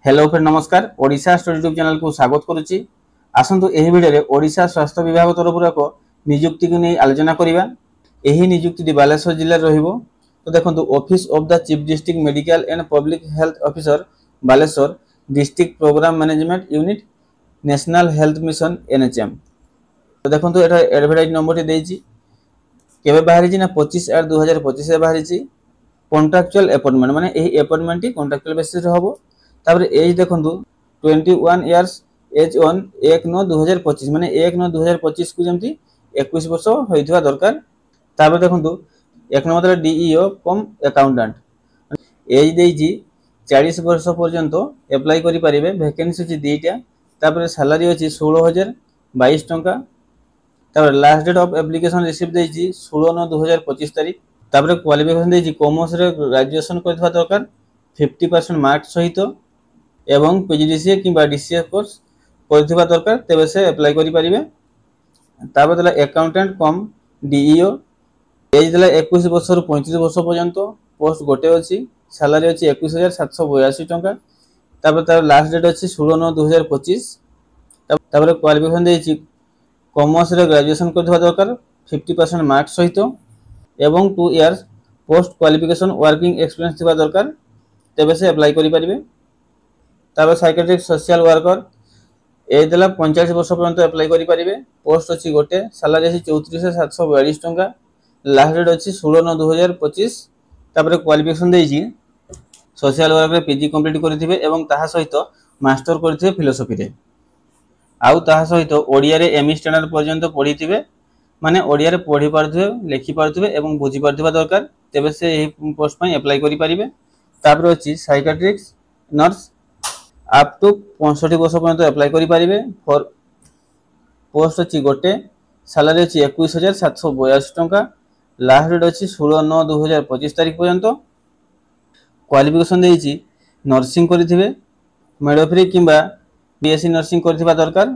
Hello friend नमस्कार Odisha study YouTube channel को स्वागत करुच्ची। आसतु एही वीडियो रे ओडिशा स्वास्थ्य विभाग तरफ एक नियुक्ति को नहीं आलोचना करिबा। एही नियुक्ति बालेश्वर जिल्ला रहिबो। तो देखंतु office of the chief district medical and public health officer Baleswar district programme management unit national health mission NHM. तो देखंतु एटा एडवर्टाइज नंबर देइची केबे बाहरी ना 25/8/2025 रे बाहरी कॉन्ट्रैक्चुअल अपॉइंटमेंट माने एही अपॉइंटमेंट टी कॉन्ट्रैक्चुअल बेसिस रे होबो। तापर एज देखंतु 21 इयर्स एज ऑन 1/9/2025 माने 1/9/2025 को जेमती 21 वर्ष होइथिबा दरकार। तापर देखंतु एक नंबर डीईओ कम अकाउंटेंट एज देइची 40 वर्ष पर्यंत अप्लाई करि परिबे। वैकेंसी अछि दीटा। तापर सैलरी अछि 16022 टंका। तापर last date of application receive देइची 16/9/2025 तारिख। तापर क्वालिफिकेशन देइची कॉमर्स रे ग्रेजुएशन करथिबा दरकार 50% मार्क सहित एवं पीजीडीसीए किबा डीसीए कोर्स करथिबा दरकार तेबे से अप्लाई करि परिबे। तापर देला अकाउंटेंट कम डीईओ एज देला 21 वर्ष रु 35 वर्ष पर्यंत पोस्ट गोटे अछि। सैलरी अछि 21782 टंका। तापर तार लास्ट डेट अछि 16/9/2025। तापर क्वालिफिकेशन देइछि कॉमर्स रे ग्रेजुएशन करथिबा दरकार 50% मार्क सहित एवं 2 years post qualification working experience थिबा दरकार तेबे से अप्लाई करि परिबे। तापर साइकेट्रिक सोशल वर्कर एज देला 45 वर्ष पर्यंत अप्लाई करि परिबे। पोस्ट अछि गोटे। सैलरी अछि 34742 टंका। लास्ट डेट अछि 16/9/2025। तापर क्वालिफिकेशन देइछि सोशल वर्क रे पीजी कंप्लीट करथिबे एवं ताहा सहित मास्टर करथिबे फिलोसफी रे। आउ ताहा सहित ओडिया रे एमई स्टैंडर्ड पर्यंत पढिथिबे माने ओडिया रे पढि पारथिबे लिखि पारथिबे एवं बुझि पारथिबा दरकार तेबे से एही पोस्ट पई अप्लाई करि परिबे। तापर अछि साइकेट्रिक्स नर्स अप टू 65 वर्ष पर्यंत अप्लाई करि परिबे। फॉर पोस्ट अछि गोटे। सैलरी अछि 21782 टंका। लास्ट डेट अछि 16/9/2025 तारिख पर्यंत। क्वालिफिकेशन देइछि नर्सिंग करथिबे मेडोफ्री किबा बीएससी नर्सिंग करथिबा दरकार।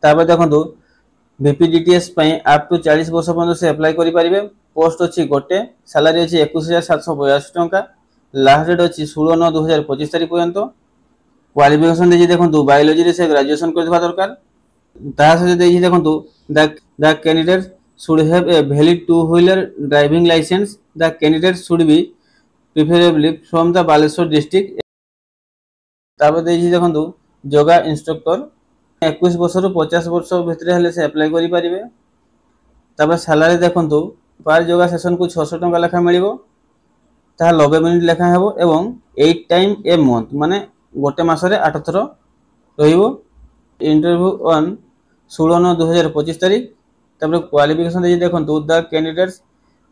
तापर देखंतु बीपीडीटीएस पई अप टू 40 वर्ष पर्यंत से अप्लाई करि परिबे। पोस्ट अछि गोटे। सैलरी अछि 21782 टंका। लास्ट डेट अछि 16/9/2025 तारिख पर्यंत। क्वालिफिकेशन देइछि देखंतु बायोलॉजी रे से ग्रेजुएशन करथिबा दरकार। ताहा से देइछि देखंतु the candidate should have a valid two wheeler driving license. The candidate should be preferably from the Baleshwar district. तापर देइछि देखंतु योगा इंस्ट्रक्टर 21 वर्ष रु 50 वर्ष भितर हेले से अप्लाई करि परिबे। तापर सैलरी देखंतु पर योगा सेशन को 600 टंका लेखा मिलिबो। ता 90 मिनिट लेखा हेबो एवं 8 टाइम ए मंथ माने गोटे मासरे 8 थरो रहिबो। इंटरव्यू ऑन 16/9/2025 तारिख। तापर क्वालिफिकेशन देइछि देखंतु the candidates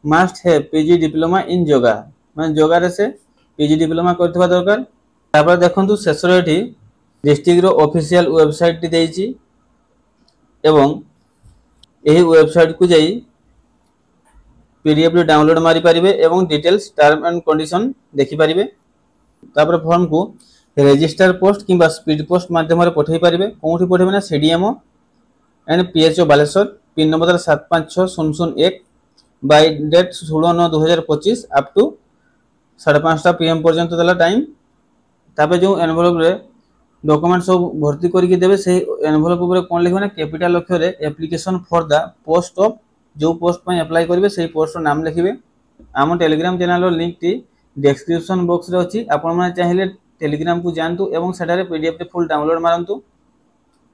must have PG diploma in yoga माने योगा रे से पीजी डिप्लोमा करथिबा दरकार। तापर देखंतु शेषर एठी डिस्ट्रिक्ट रो ऑफिशियल वेबसाइट टी देइछि एवं एही वेबसाइट को जाई पीडीएफ रे डाउनलोड मारि परिबे एवं डिटेल्स टर्म एंड कंडीशन देखि परिबे। तापर फॉर्म को रजिस्टर पोस्ट किबा स्पीड पोस्ट माध्यम रे पठेइ परिबे। कोठी पठेबे ना CDMO and PHO Baleswar pin number 756001 by date 16/9/2025 up to 5:30 PM पर्यंत देला टाइम। तापर जो एनवेलप रे डॉक्यूमेंट सब भर्ती करके देबे से एनवेलप ऊपर कोन लिखबे ना कैपिटल अक्षर रे application for the post of जो पोस्ट पई अप्लाई करबे सेही पोस्ट रो नाम लिखिबे। आम टेलीग्राम चैनल रो लिंक टी डिस्क्रिप्शन बॉक्स रे अछि। आपण माने चाहिले टेलीग्राम को जानतु एवं सेटारे पीडीएफ रे फुल डाउनलोड मारंतु।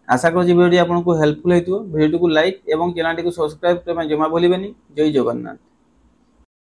आशा करछि वीडियो आपनको हेल्पफुल हेतु। वीडियो को लाइक एवं चैनल को सब्सक्राइब करबा जमा भूलिबेनी। जय जगन्नाथ।